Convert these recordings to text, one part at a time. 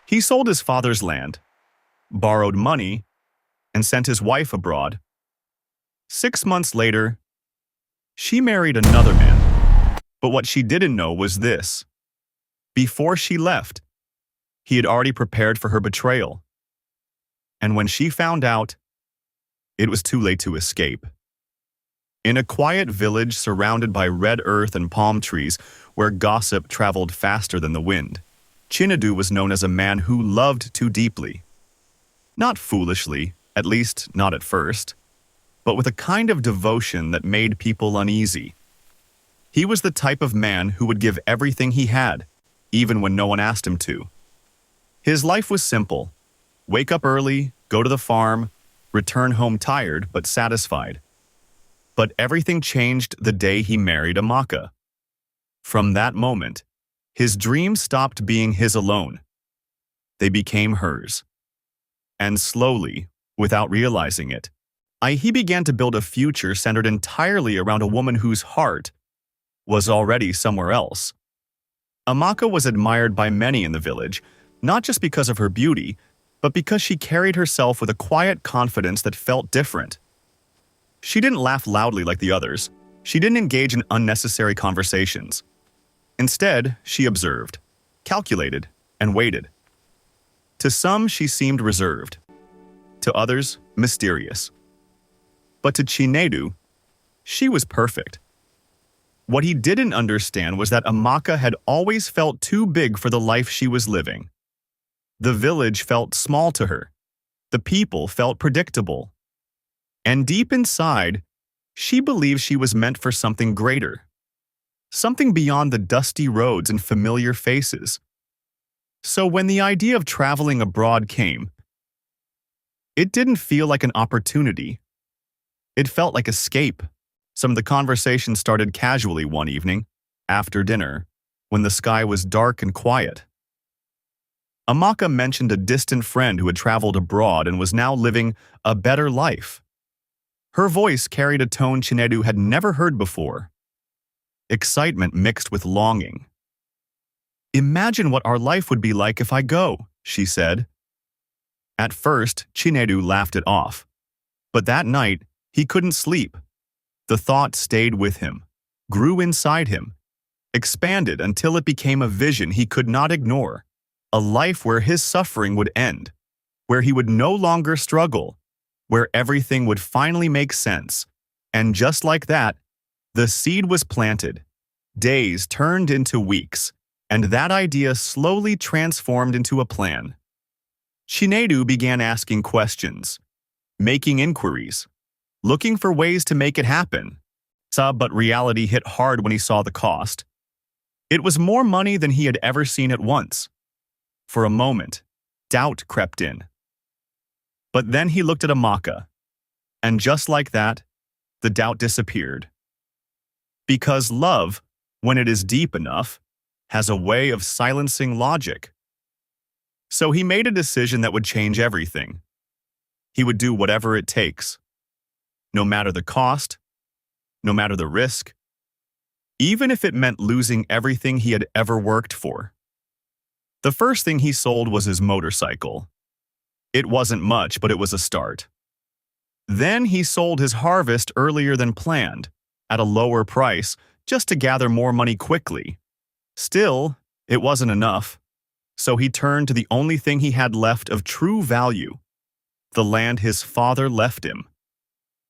He sold his father's land, borrowed money, and sent his wife abroad. 6 months later, she married another man. But what she didn't know was this. Before she left, he had already prepared for her betrayal. And when she found out, it was too late to escape. In a quiet village surrounded by red earth and palm trees, where gossip traveled faster than the wind, Chinedu was known as a man who loved too deeply. Not foolishly, at least not at first, but with a kind of devotion that made people uneasy. He was the type of man who would give everything he had, even when no one asked him to. His life was simple. Wake up early, go to the farm, return home tired but satisfied. But everything changed the day he married Amaka. From that moment, his dreams stopped being his alone. They became hers. And slowly, without realizing it, he began to build a future centered entirely around a woman whose heart was already somewhere else. Amaka was admired by many in the village, not just because of her beauty, but because she carried herself with a quiet confidence that felt different. She didn't laugh loudly like the others. She didn't engage in unnecessary conversations. Instead, she observed, calculated, and waited. To some, she seemed reserved. To others, mysterious. But to Chinedu, she was perfect. What he didn't understand was that Amaka had always felt too big for the life she was living. The village felt small to her. The people felt predictable. And deep inside, she believed she was meant for something greater. Something beyond the dusty roads and familiar faces. So when the idea of traveling abroad came, it didn't feel like an opportunity. It felt like escape. Some of the conversation started casually one evening, after dinner, when the sky was dark and quiet. Amaka mentioned a distant friend who had traveled abroad and was now living a better life. Her voice carried a tone Chinedu had never heard before. Excitement mixed with longing. "Imagine what our life would be like if I go," she said. At first, Chinedu laughed it off. But that night, he couldn't sleep. The thought stayed with him, grew inside him, expanded until it became a vision he could not ignore. A life where his suffering would end, where he would no longer struggle, where everything would finally make sense. And just like that, the seed was planted. Days turned into weeks, and that idea slowly transformed into a plan. Chinedu began asking questions, making inquiries, looking for ways to make it happen. But reality hit hard when he saw the cost. It was more money than he had ever seen at once. For a moment, doubt crept in. But then he looked at Amaka, and just like that, the doubt disappeared. Because love, when it is deep enough, has a way of silencing logic. So he made a decision that would change everything. He would do whatever it takes. No matter the cost, no matter the risk, even if it meant losing everything he had ever worked for. The first thing he sold was his motorcycle. It wasn't much, but it was a start. Then he sold his harvest earlier than planned, at a lower price, just to gather more money quickly. Still, it wasn't enough. So he turned to the only thing he had left of true value, the land his father left him.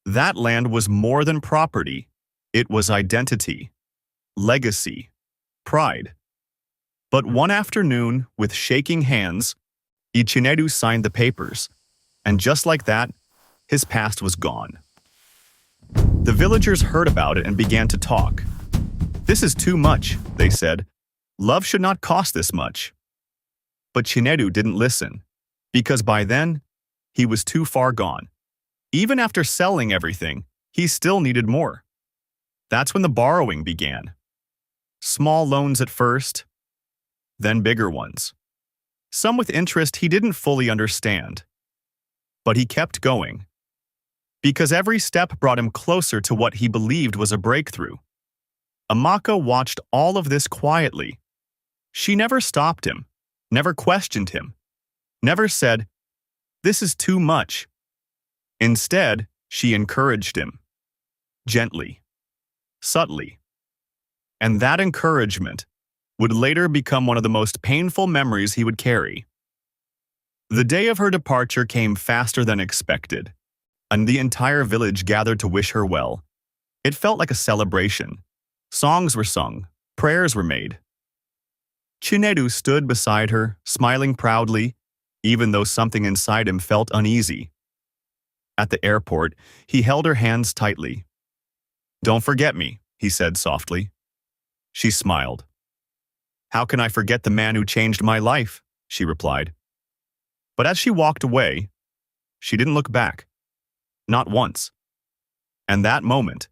That land was more than property. It was identity, legacy, pride. But one afternoon, with shaking hands, Chinedu signed the papers, and just like that, his past was gone. The villagers heard about it and began to talk. "This is too much," they said. "Love should not cost this much." But Chinedu didn't listen, because by then, he was too far gone. Even after selling everything, he still needed more. That's when the borrowing began. Small loans at first, then bigger ones. Some with interest he didn't fully understand. But he kept going. Because every step brought him closer to what he believed was a breakthrough. Amaka watched all of this quietly. She never stopped him, never questioned him, never said, "This is too much." Instead, she encouraged him, gently, subtly. And that encouragement would later become one of the most painful memories he would carry. The day of her departure came faster than expected, and the entire village gathered to wish her well. It felt like a celebration. Songs were sung, prayers were made. Chinedu stood beside her, smiling proudly, even though something inside him felt uneasy. At the airport, he held her hands tightly. "Don't forget me," he said softly. She smiled. "How can I forget the man who changed my life?" she replied. But as she walked away, she didn't look back. Not once. And that moment,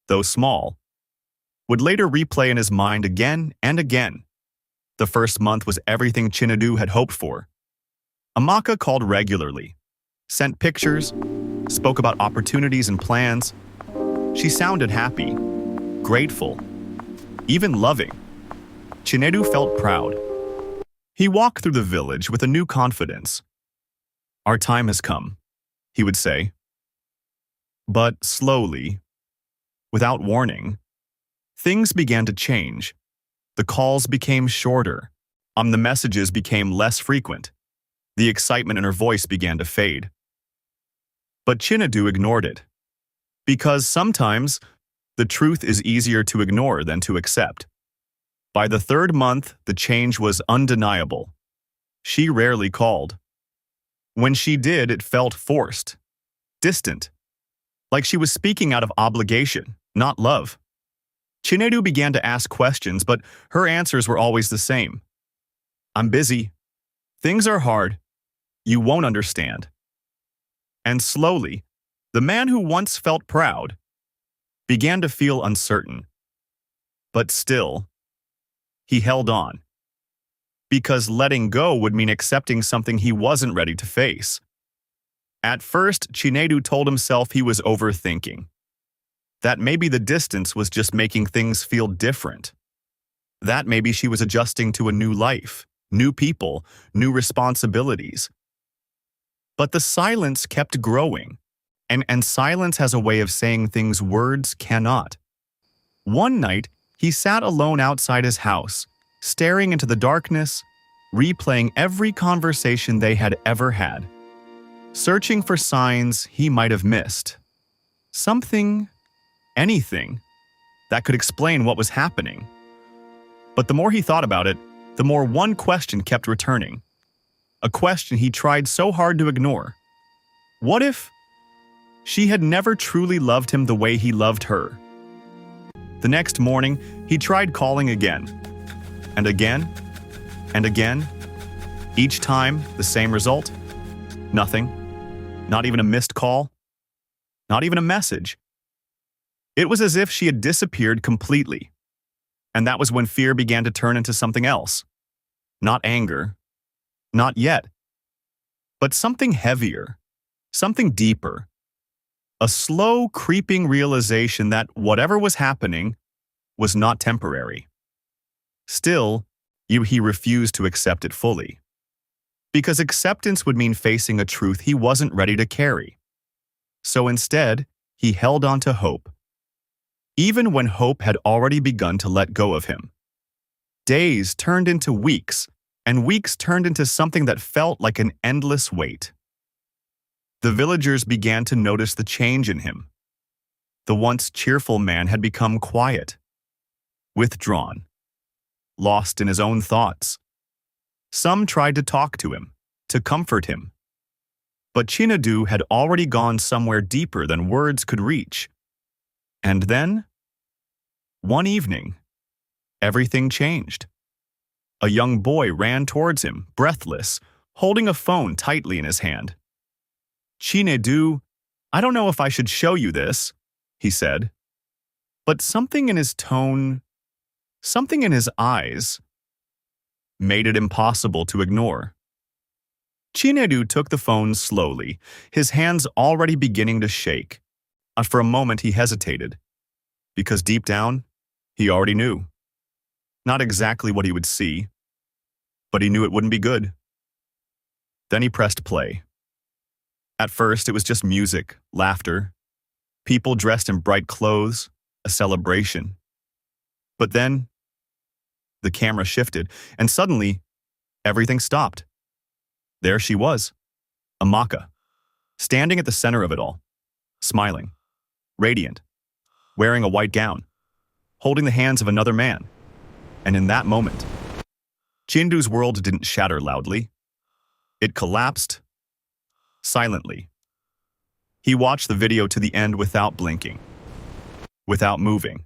though small, would later replay in his mind again and again. The first month was everything Chinedu had hoped for. Amaka called regularly, sent pictures, spoke about opportunities and plans. She sounded happy, grateful, even loving. Chinedu felt proud. He walked through the village with a new confidence. "Our time has come," he would say. But slowly, without warning, things began to change. The calls became shorter. The messages became less frequent. The excitement in her voice began to fade. But Chinedu ignored it. Because sometimes, the truth is easier to ignore than to accept. By the third month, the change was undeniable. She rarely called. When she did, it felt forced, distant, like she was speaking out of obligation, not love. Chinedu began to ask questions, but her answers were always the same. "I'm busy. Things are hard. You won't understand." And slowly, the man who once felt proud began to feel uncertain. But still, he held on. Because letting go would mean accepting something he wasn't ready to face. At first, Chinedu told himself he was overthinking. That maybe the distance was just making things feel different. That maybe she was adjusting to a new life, new people, new responsibilities. But the silence kept growing, and silence has a way of saying things words cannot. One night, he sat alone outside his house, staring into the darkness, replaying every conversation they had ever had, searching for signs he might have missed. Something, anything, that could explain what was happening. But the more he thought about it, the more one question kept returning. A question he tried so hard to ignore. What if she had never truly loved him the way he loved her? The next morning, he tried calling again. And again, and again. Each time, the same result. Nothing. Not even a missed call. Not even a message. It was as if she had disappeared completely. And that was when fear began to turn into something else. Not anger. Not yet. But something heavier. Something deeper. A slow, creeping realization that whatever was happening was not temporary. Still, he refused to accept it fully. Because acceptance would mean facing a truth he wasn't ready to carry. So instead, he held on to hope. Even when hope had already begun to let go of him. Days turned into weeks, and weeks turned into something that felt like an endless wait. The villagers began to notice the change in him. The once cheerful man had become quiet, withdrawn, lost in his own thoughts. Some tried to talk to him, to comfort him. But Chinedu had already gone somewhere deeper than words could reach. And then, one evening, everything changed. A young boy ran towards him, breathless, holding a phone tightly in his hand. "Chinedu, I don't know if I should show you this," he said. But something in his tone, something in his eyes, made it impossible to ignore. Chinedu took the phone slowly, his hands already beginning to shake. For a moment he hesitated, because deep down, he already knew. Not exactly what he would see, but he knew it wouldn't be good. Then he pressed play. At first, it was just music, laughter, people dressed in bright clothes, a celebration. But then, the camera shifted, and suddenly, everything stopped. There she was, Amaka, standing at the center of it all, smiling, radiant, wearing a white gown, holding the hands of another man. And in that moment, Chinedu's world didn't shatter loudly. It collapsed silently. He watched the video to the end without blinking, without moving,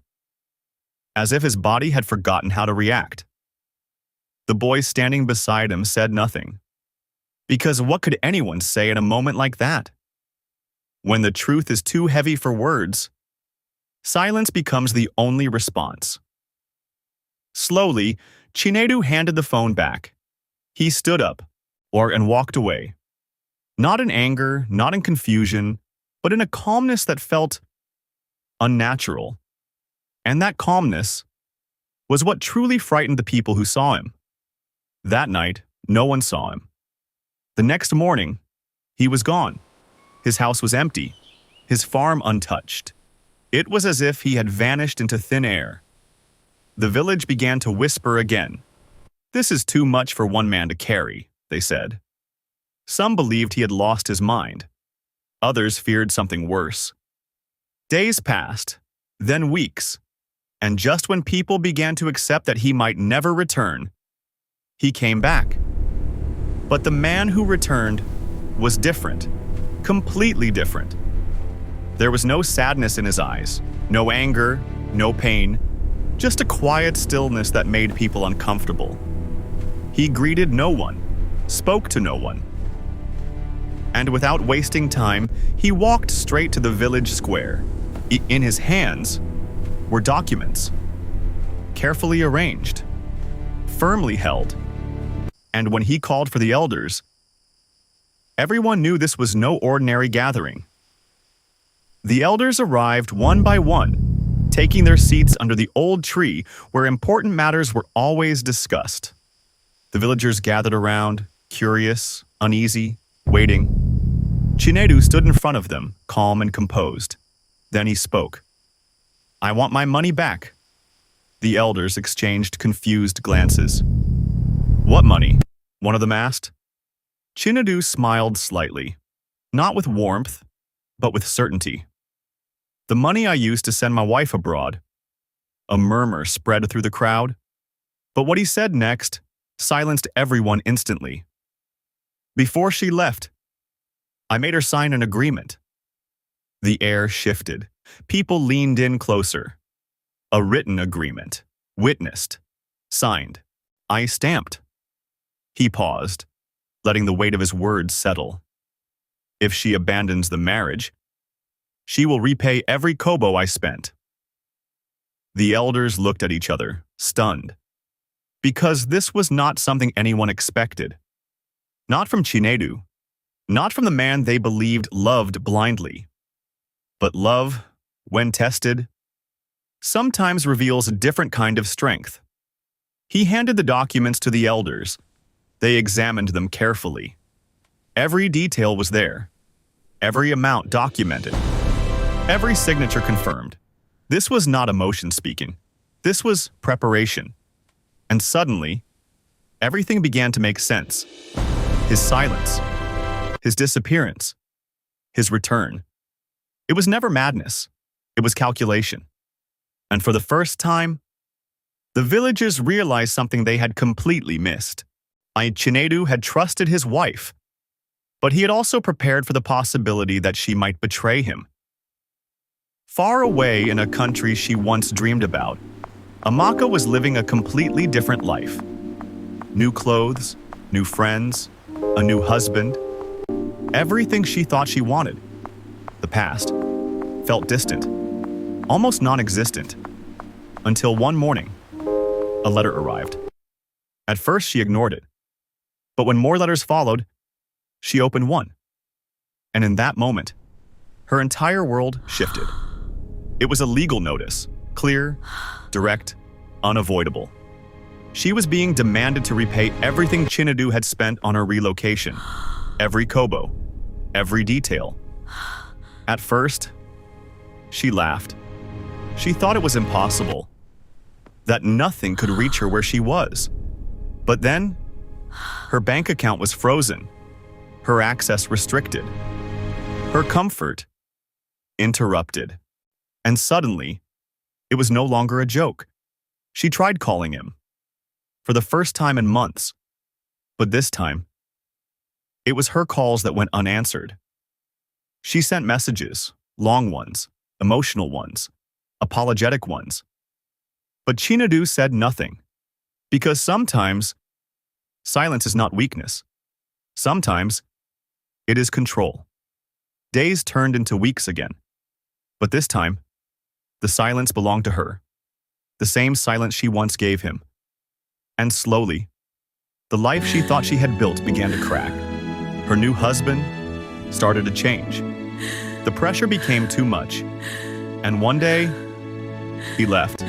as if his body had forgotten how to react. The boy standing beside him said nothing, because what could anyone say in a moment like that? When the truth is too heavy for words, silence becomes the only response. Slowly, Chinedu handed the phone back. He stood up, and walked away. Not in anger, not in confusion, but in a calmness that felt unnatural. And that calmness was what truly frightened the people who saw him. That night, no one saw him. The next morning, he was gone. His house was empty, his farm untouched. It was as if he had vanished into thin air. The village began to whisper again. "This is too much for one man to carry," they said. Some believed he had lost his mind. Others feared something worse. Days passed, then weeks, and just when people began to accept that he might never return, he came back. But the man who returned was different, completely different. There was no sadness in his eyes, no anger, no pain, just a quiet stillness that made people uncomfortable. He greeted no one, spoke to no one. And without wasting time, he walked straight to the village square. In his hands were documents, carefully arranged, firmly held. And when he called for the elders, everyone knew this was no ordinary gathering. The elders arrived one by one, taking their seats under the old tree where important matters were always discussed. The villagers gathered around, curious, uneasy, waiting. Chinedu stood in front of them, calm and composed. Then he spoke. "I want my money back." The elders exchanged confused glances. "What money?" one of them asked. Chinedu smiled slightly, not with warmth, but with certainty. "The money I used to send my wife abroad." A murmur spread through the crowd, but what he said next silenced everyone instantly. "Before she left, I made her sign an agreement." The air shifted. People leaned in closer. A written agreement, witnessed, signed. I stamped. He paused, letting the weight of his words settle. "If she abandons the marriage, she will repay every kobo I spent." The elders looked at each other, stunned, because this was not something anyone expected. Not from Chinedu, not from the man they believed loved blindly. But love, when tested, sometimes reveals a different kind of strength. He handed the documents to the elders. They examined them carefully. Every detail was there, every amount documented, every signature confirmed. This was not emotion speaking. This was preparation. And suddenly, everything began to make sense. His silence, his disappearance, his return. It was never madness. It was calculation. And for the first time, the villagers realized something they had completely missed. Chinedu had trusted his wife, but he had also prepared for the possibility that she might betray him. Far away in a country she once dreamed about, Amaka was living a completely different life. New clothes, new friends, a new husband, everything she thought she wanted. The past felt distant, almost non-existent, until one morning, a letter arrived. At first, she ignored it, but when more letters followed, she opened one. And in that moment, her entire world shifted. It was a legal notice, clear, direct, unavoidable. She was being demanded to repay everything Chinedu had spent on her relocation. every kobo, every detail. At first, she laughed. She thought it was impossible, that nothing could reach her where she was. But then, her bank account was frozen, her access restricted, her comfort interrupted. And suddenly, it was no longer a joke. She tried calling him, for the first time in months. But this time, it was her calls that went unanswered. She sent messages, long ones, emotional ones, apologetic ones. But Chinedu said nothing, because sometimes silence is not weakness. Sometimes it is control. Days turned into weeks again. But this time, the silence belonged to her, the same silence she once gave him. And slowly, the life she thought she had built began to crack. Her new husband started to change. The pressure became too much. And one day, he left.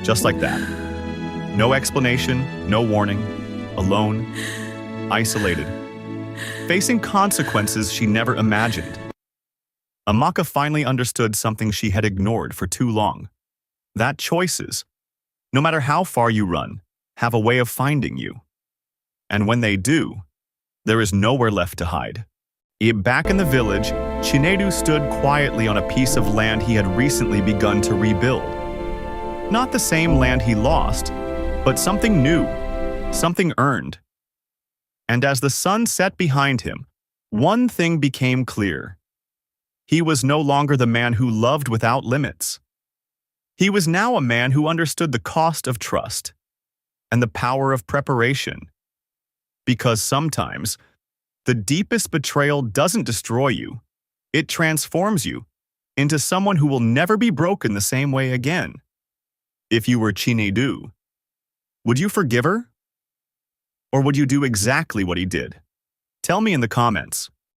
Just like that. No explanation, no warning, alone, isolated, facing consequences she never imagined. Amaka finally understood something she had ignored for too long. That choices, no matter how far you run, have a way of finding you. And when they do, there is nowhere left to hide. Back in the village, Chinedu stood quietly on a piece of land he had recently begun to rebuild. Not the same land he lost, but something new, something earned. And as the sun set behind him, one thing became clear. He was no longer the man who loved without limits. He was now a man who understood the cost of trust and the power of preparation. Because sometimes, the deepest betrayal doesn't destroy you. It transforms you into someone who will never be broken the same way again. If you were Chinedu, would you forgive her? Or would you do exactly what he did? Tell me in the comments.